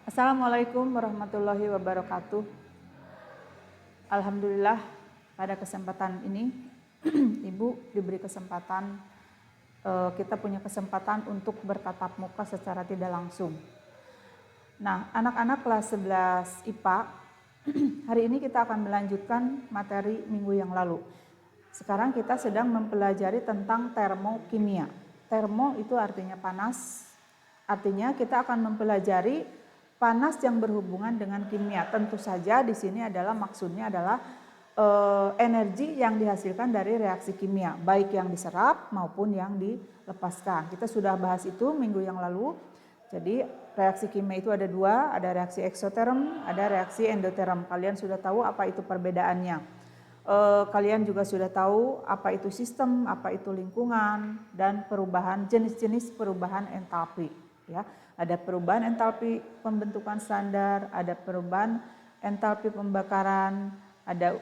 Assalamualaikum warahmatullahi wabarakatuh. Alhamdulillah pada kesempatan ini Ibu diberi kesempatan, kita punya kesempatan untuk bertatap muka secara tidak langsung. Nah, anak-anak kelas 11 IPA, hari ini kita akan melanjutkan materi minggu yang lalu. Sekarang kita sedang mempelajari tentang termokimia. Termo itu artinya panas, artinya kita akan mempelajari panas yang berhubungan dengan kimia. Tentu saja di sini maksudnya adalah energi yang dihasilkan dari reaksi kimia, baik yang diserap maupun yang dilepaskan. Kita sudah bahas itu minggu yang lalu. Jadi reaksi kimia itu ada dua, ada reaksi eksoterm, ada reaksi endoterm. Kalian sudah tahu apa itu perbedaannya. Kalian juga sudah tahu apa itu sistem, apa itu lingkungan, dan perubahan jenis-jenis perubahan entalpi. Ya, ada perubahan entalpi pembentukan standar, ada perubahan entalpi pembakaran, ada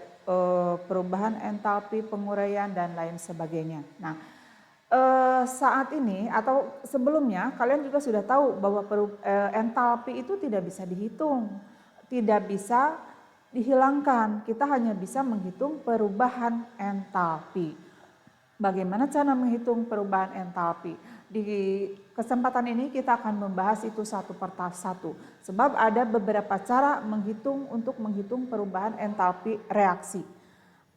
perubahan entalpi penguraian dan lain sebagainya. Nah, saat ini atau sebelumnya kalian juga sudah tahu bahwa entalpi itu tidak bisa dihitung, tidak bisa dihilangkan. Kita hanya bisa menghitung perubahan entalpi. Bagaimana cara menghitung perubahan entalpi? Di kesempatan ini kita akan membahas itu satu per satu. Sebab ada beberapa cara untuk menghitung perubahan entalpi reaksi.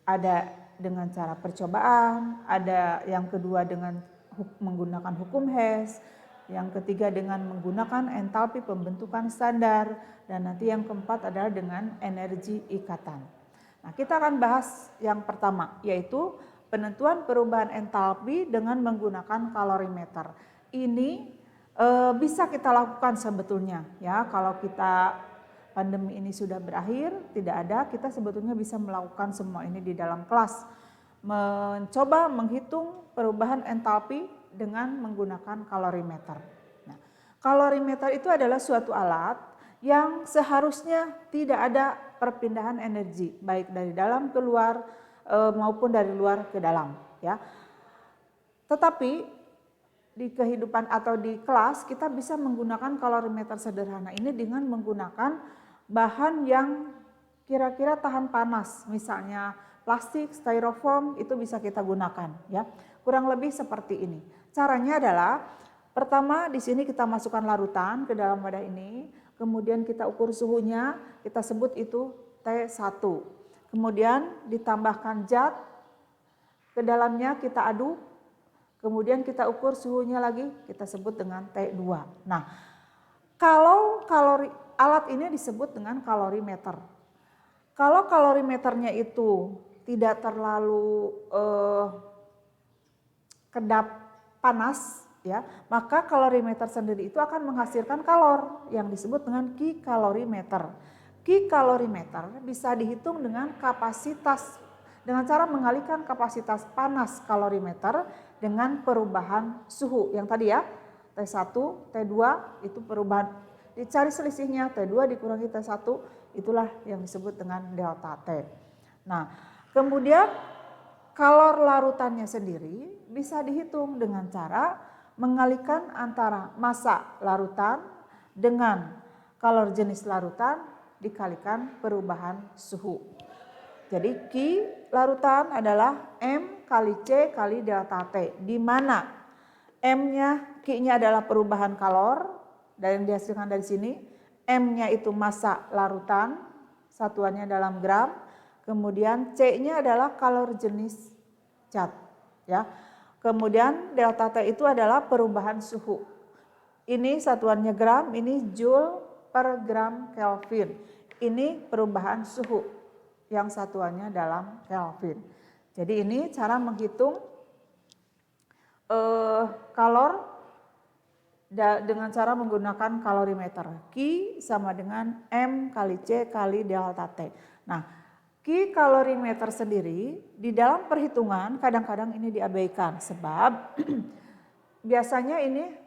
Ada dengan cara percobaan, ada yang kedua dengan menggunakan hukum Hess, yang ketiga dengan menggunakan entalpi pembentukan standar, dan nanti yang keempat adalah dengan energi ikatan. Nah, kita akan bahas yang pertama, yaitu penentuan perubahan entalpi dengan menggunakan kalorimeter. Ini bisa kita lakukan sebetulnya, ya. Kalau kita pandemi ini sudah berakhir, tidak ada, kita sebetulnya bisa melakukan semua ini di dalam kelas. Mencoba menghitung perubahan entalpi dengan menggunakan kalorimeter. Nah, kalorimeter itu adalah suatu alat yang seharusnya tidak ada perpindahan energi, baik dari dalam ke luar maupun dari luar ke dalam, ya. Tetapi di kehidupan atau di kelas kita bisa menggunakan kalorimeter sederhana ini dengan menggunakan bahan yang kira-kira tahan panas, misalnya plastik, styrofoam, itu bisa kita gunakan, ya. Kurang lebih seperti ini. Caranya adalah pertama di sini kita masukkan larutan ke dalam wadah ini, kemudian kita ukur suhunya, kita sebut itu T1. Kemudian ditambahkan zat, ke dalamnya kita aduk, kemudian kita ukur suhunya lagi, kita sebut dengan T2. Nah, kalau alat ini disebut dengan kalorimeter. Kalau kalorimeternya itu tidak terlalu kedap panas, ya, maka kalorimeter sendiri itu akan menghasilkan kalor yang disebut dengan kikalorimeter. Kikalorimeter bisa dihitung dengan cara mengalihkan kapasitas panas kalorimeter dengan perubahan suhu yang tadi, ya, T1, T2 itu perubahan, dicari selisihnya, T2 dikurangi T1, itulah yang disebut dengan delta T. Nah, kemudian kalor larutannya sendiri bisa dihitung dengan cara mengalihkan antara massa larutan dengan kalor jenis larutan dikalikan perubahan suhu. Jadi Q larutan adalah M kali C kali delta T, di mana M-nya, Q-nya adalah perubahan kalor dan yang dihasilkan dari sini, M-nya itu massa larutan, satuannya dalam gram, kemudian C-nya adalah kalor jenis zat, ya. Kemudian delta T itu adalah perubahan suhu. Ini satuannya gram, ini joule per gram Kelvin. Ini perubahan suhu yang satuannya dalam Kelvin. Jadi ini cara menghitung kalor dengan cara menggunakan kalorimeter. Q sama dengan M kali C kali delta T. Nah, Q kalorimeter sendiri di dalam perhitungan kadang-kadang ini diabaikan sebab biasanya ini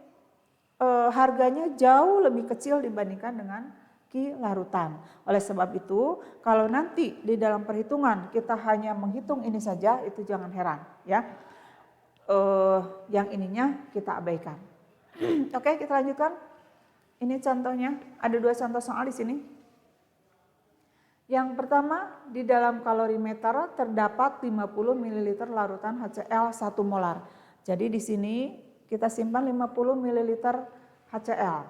harganya jauh lebih kecil dibandingkan dengan Q larutan. Oleh sebab itu, kalau nanti di dalam perhitungan kita hanya menghitung ini saja, itu jangan heran, ya. Yang ininya kita abaikan. Oke, kita lanjutkan. Ini contohnya, ada 2 contoh soal di sini. Yang pertama, di dalam kalorimeter terdapat 50 ml larutan HCl 1 molar. Jadi di sini kita simpan 50 ml HCl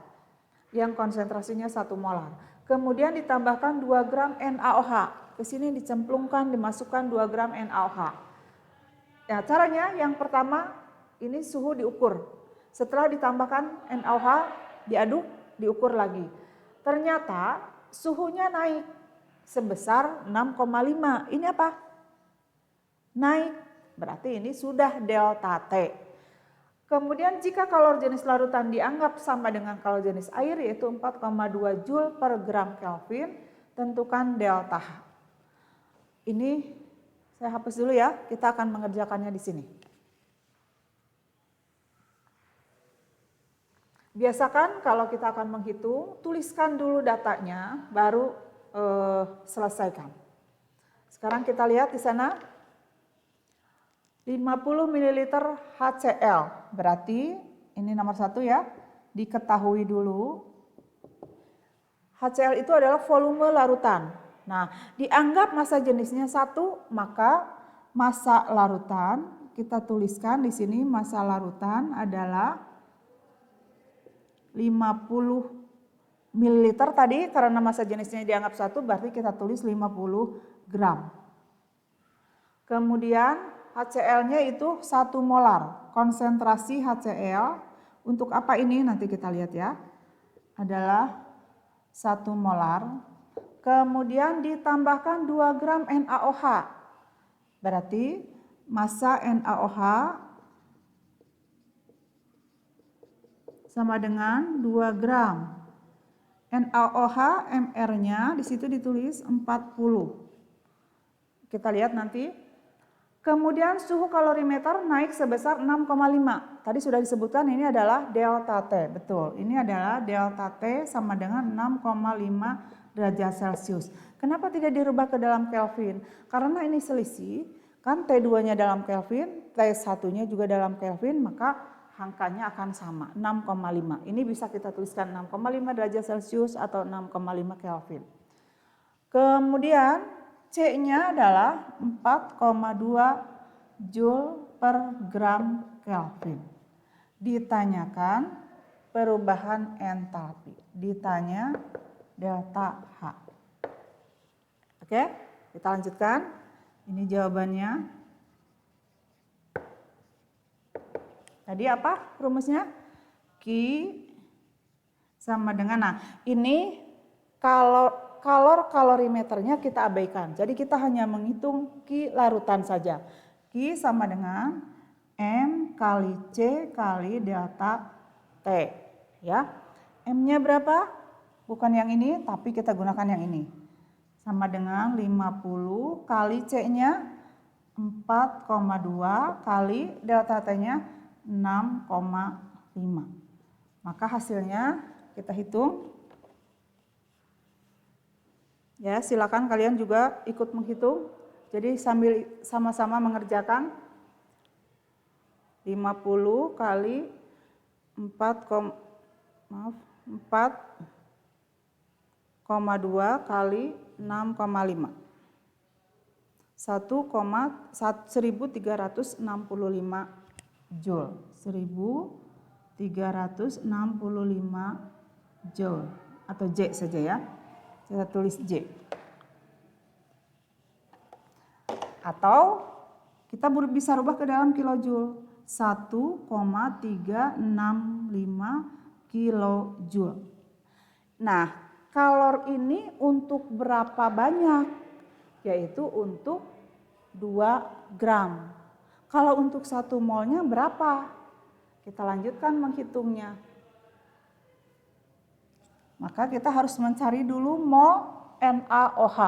yang konsentrasinya 1 molar. Kemudian ditambahkan 2 gram NaOH. Ke sini dicemplungkan, dimasukkan 2 gram NaOH. Ya, caranya yang pertama ini suhu diukur. Setelah ditambahkan NaOH, diaduk, diukur lagi. Ternyata suhunya naik sebesar 6,5. Ini apa? Naik. Berarti ini sudah delta T. Kemudian jika kalor jenis larutan dianggap sama dengan kalor jenis air yaitu 4,2 Joule per gram Kelvin, tentukan delta H. Ini saya hapus dulu ya, kita akan mengerjakannya di sini. Biasakan kalau kita akan menghitung, tuliskan dulu datanya, baru selesaikan. Sekarang kita lihat di sana 50 ml HCl, berarti ini nomor 1 ya, diketahui dulu. HCl itu adalah volume larutan. Nah, dianggap massa jenisnya 1, maka massa larutan kita tuliskan di sini massa larutan adalah 50 ml tadi karena massa jenisnya dianggap 1 berarti kita tulis 50 gram. Kemudian HCl-nya itu 1 molar. Konsentrasi HCl untuk apa ini nanti kita lihat ya. Adalah 1 molar. Kemudian ditambahkan 2 gram NaOH. Berarti massa NaOH sama dengan 2 gram. NaOH MR-nya di situ ditulis 40. Kita lihat nanti. Kemudian suhu kalorimeter naik sebesar 6,5. Tadi sudah disebutkan ini adalah delta T. Betul, ini adalah delta T sama dengan 6,5 derajat Celcius. Kenapa tidak dirubah ke dalam Kelvin? Karena ini selisih, kan T2-nya dalam Kelvin, T1-nya juga dalam Kelvin, maka angkanya akan sama, 6,5. Ini bisa kita tuliskan 6,5 derajat Celcius atau 6,5 Kelvin. Kemudian C-nya adalah 4,2 Joule per gram Kelvin. Ditanyakan perubahan entalpi. Ditanya delta H. Oke, kita lanjutkan. Ini jawabannya. Tadi apa rumusnya? Q sama dengan, nah ini kalorimeternya kita abaikan. Jadi kita hanya menghitung Q larutan saja. Q sama dengan M kali C kali delta T. Ya, M-nya berapa? Bukan yang ini, tapi kita gunakan yang ini. Sama dengan 50 kali C-nya 4,2 kali delta T-nya 6,5. Maka hasilnya kita hitung. Ya, silakan kalian juga ikut menghitung. Jadi sambil sama-sama mengerjakan 50 kali 4,2 kali 6,5. 1365 Joule, 1365 Joule atau J saja ya. Kita tulis J. Atau kita bisa rubah ke dalam kilojoule. 1,365 kilojoule. Nah, kalor ini untuk berapa banyak? Yaitu untuk 2 gram. Kalau untuk 1 molnya berapa? Kita lanjutkan menghitungnya. Maka kita harus mencari dulu mol NaOH.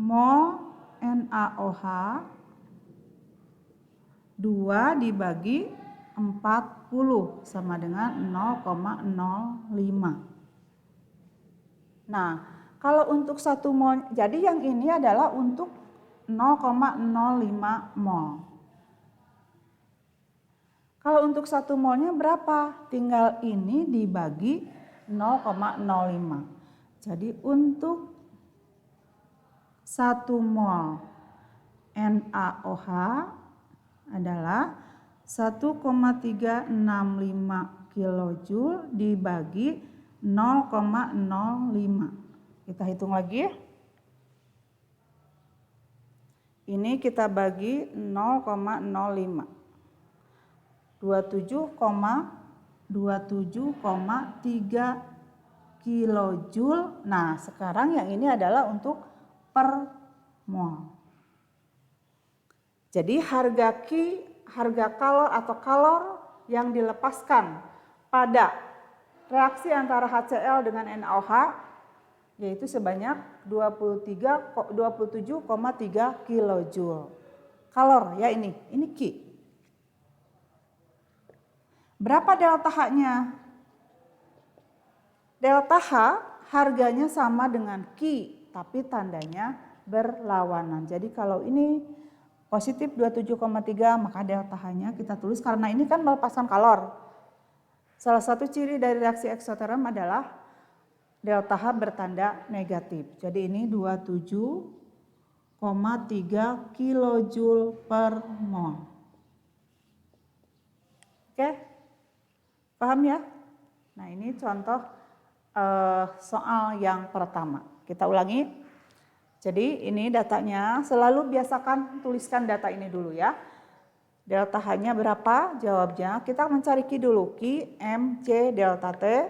Mol NaOH 2 dibagi 40 sama dengan 0,05. Nah, kalau untuk 1 mol, jadi yang ini adalah untuk 0,05 mol. Kalau untuk 1 molnya berapa? Tinggal ini dibagi 0,05. Jadi untuk 1 mol NaOH adalah 1,365 kilojoule dibagi 0,05. Kita hitung lagi ya. Ini kita bagi 0,05. 27,3 kilojoule. Nah, sekarang yang ini adalah untuk per mol. Jadi harga kalor atau kalor yang dilepaskan pada reaksi antara HCl dengan NaOH yaitu sebanyak 27,3 kilojoule. Kalor ya ini Ki. Berapa delta H-nya? Delta H harganya sama dengan Ki, tapi tandanya berlawanan. Jadi kalau ini positif 27,3 maka delta H-nya kita tulis karena ini kan melepaskan kalor. Salah satu ciri dari reaksi eksoterm adalah delta H bertanda negatif. Jadi ini 27,3 kilojoule per mol. Oke? Paham ya? Nah ini contoh soal yang pertama. Kita ulangi. Jadi ini datanya, selalu biasakan tuliskan data ini dulu ya. Delta H-nya berapa? Jawabnya kita mencari Ki dulu. Ki, M, C, delta T.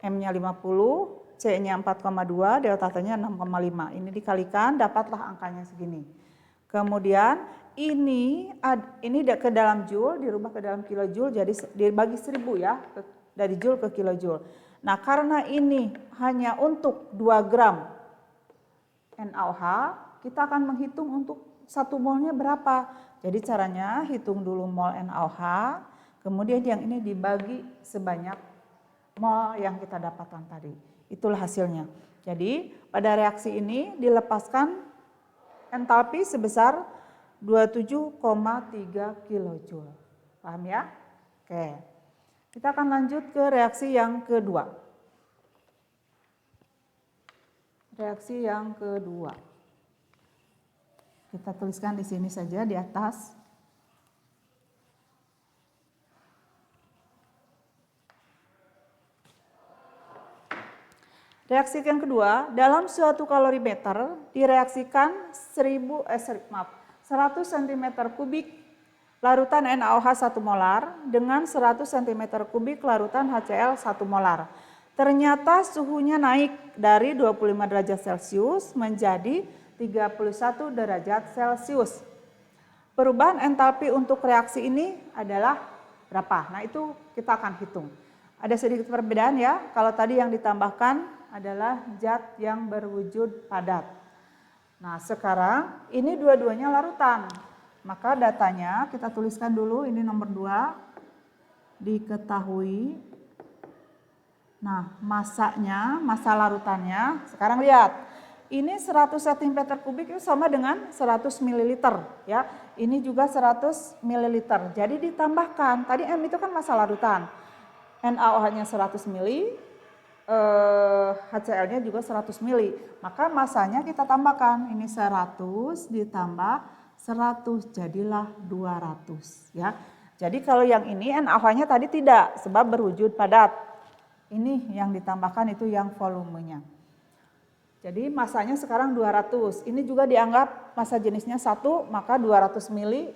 M-nya 50, C-nya 4,2, delta T-nya 6,5. Ini dikalikan, dapatlah angkanya segini. Kemudian ini ke dalam joule, dirubah ke dalam kilojoule, jadi dibagi 1000 ya, dari joule ke kilojoule. Nah karena ini hanya untuk 2 gram NaOH, kita akan menghitung untuk 1 molnya berapa. Jadi caranya hitung dulu mol NaOH, kemudian yang ini dibagi sebanyak mol yang kita dapatkan tadi. Itulah hasilnya. Jadi pada reaksi ini dilepaskan entalpi sebesar 27,3 kilojoule. Paham ya? Oke. Kita akan lanjut ke reaksi yang kedua. Reaksi yang kedua. Kita tuliskan di sini saja di atas. Reaksi yang kedua, dalam suatu kalorimeter direaksikan 100 cm3 larutan NaOH 1 molar dengan 100 cm3 larutan HCl 1 molar. Ternyata suhunya naik dari 25 derajat Celcius menjadi 31 derajat Celcius. Perubahan entalpi untuk reaksi ini adalah berapa? Nah itu kita akan hitung. Ada sedikit perbedaan ya, kalau tadi yang ditambahkan adalah zat yang berwujud padat. Nah sekarang ini dua-duanya larutan, maka datanya kita tuliskan dulu, ini nomor 2, diketahui. Nah masanya, masa larutannya, sekarang lihat, ini 100 cm3 itu sama dengan 100 ml ya, ini juga 100 ml, jadi ditambahkan, tadi M itu kan masa larutan, NaOH-nya 100 ml, HCl-nya juga 100 ml, maka masanya kita tambahkan, ini 100 ditambah 100 jadilah 200 ya. Jadi kalau yang ini NaOH-nya tadi tidak sebab berwujud padat. Ini yang ditambahkan itu yang volumenya. Jadi masanya sekarang 200. Ini juga dianggap massa jenisnya 1, maka 200 ml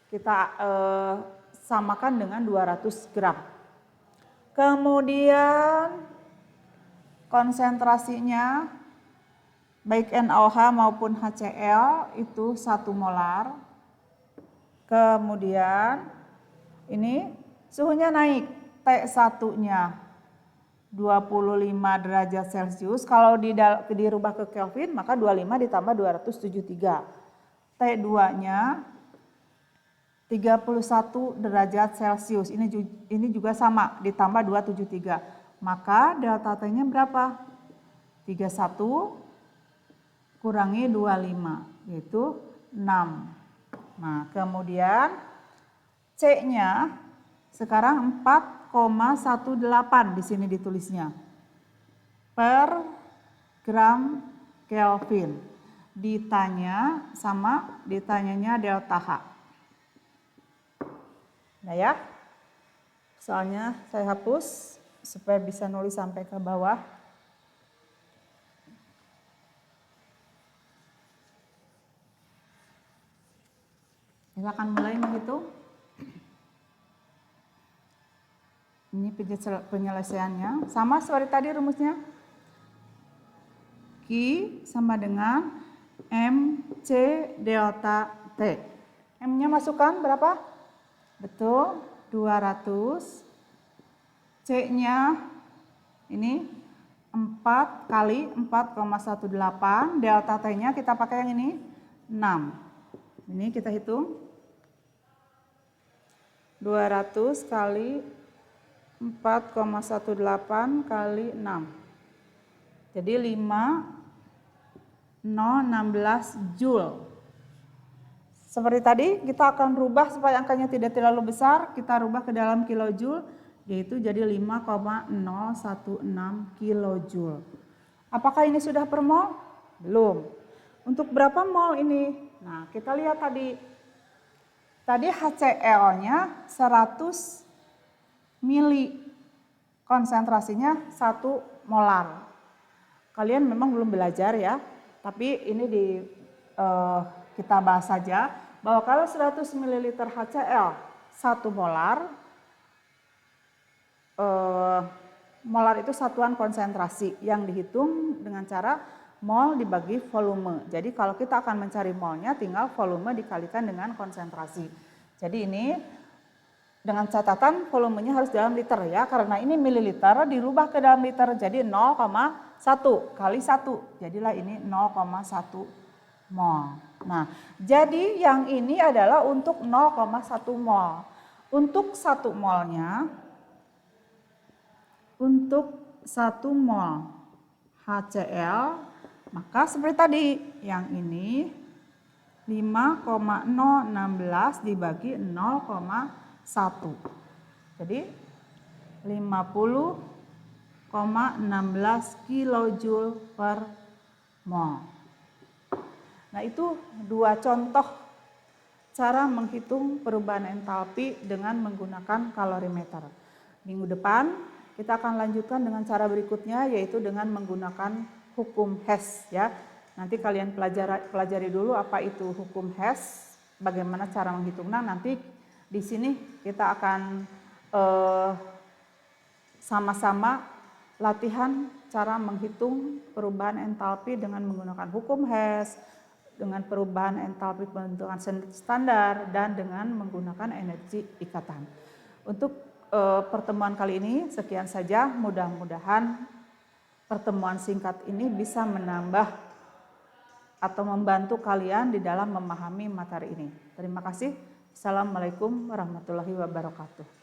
kita samakan dengan 200 gram. Kemudian konsentrasinya baik NaOH maupun HCl itu 1 molar. Kemudian ini suhunya naik, T1-nya 25 derajat Celcius. Kalau dirubah ke Kelvin maka 25 ditambah 273. T2-nya 31 derajat Celcius. Ini juga sama ditambah 273. Maka delta T-nya berapa? 31 kurangi 25 yaitu 6. Nah, kemudian C-nya Sekarang 4,18 di sini ditulisnya. Per gram Kelvin. Ditanyanya delta H. Nah ya, soalnya saya hapus supaya bisa nulis sampai ke bawah. Silakan mulai menghitung. Ini penyelesaiannya. Sama seperti tadi rumusnya. Q sama dengan MC delta T. M-nya masukkan berapa? Betul, 200. C-nya ini 4 kali 4,18. Delta T-nya kita pakai yang ini 6. Ini kita hitung. 200 kali 4,18 kali 6. Jadi 5,016 Joule. Seperti tadi kita akan rubah supaya angkanya tidak terlalu besar, kita rubah ke dalam kilojoule, yaitu jadi 5,016 kilojoule. Apakah ini sudah per mol? Belum. Untuk berapa mol ini? Nah, kita lihat tadi HCl-nya 100 mili, konsentrasinya 1 molar. Kalian memang belum belajar ya, tapi ini kita bahas saja bahwa kalau 100 ml HCl 1 molar, molar itu satuan konsentrasi yang dihitung dengan cara mol dibagi volume. Jadi kalau kita akan mencari molnya tinggal volume dikalikan dengan konsentrasi. Jadi ini dengan catatan volumenya harus dalam liter ya, karena ini mililiter dirubah ke dalam liter jadi 0,1 kali 1. Jadilah ini 0,1 mol. Nah, jadi yang ini adalah untuk 0,1 mol. Untuk 1 molnya, untuk 1 mol HCl, maka seperti tadi, yang ini 5,016 dibagi 0,1. Jadi 50,16 kilojoule per mol. Nah, itu 2 contoh cara menghitung perubahan entalpi dengan menggunakan kalorimeter. Minggu depan kita akan lanjutkan dengan cara berikutnya, yaitu dengan menggunakan hukum Hess ya. Nanti kalian pelajari dulu apa itu hukum Hess, bagaimana cara menghitungnya. Nanti di sini kita akan sama-sama latihan cara menghitung perubahan entalpi dengan menggunakan hukum Hess, dengan perubahan entalpi pembentukan standar, dan dengan menggunakan energi ikatan. Untuk pertemuan kali ini sekian saja, mudah-mudahan pertemuan singkat ini bisa menambah atau membantu kalian di dalam memahami materi ini. Terima kasih. Assalamualaikum warahmatullahi wabarakatuh.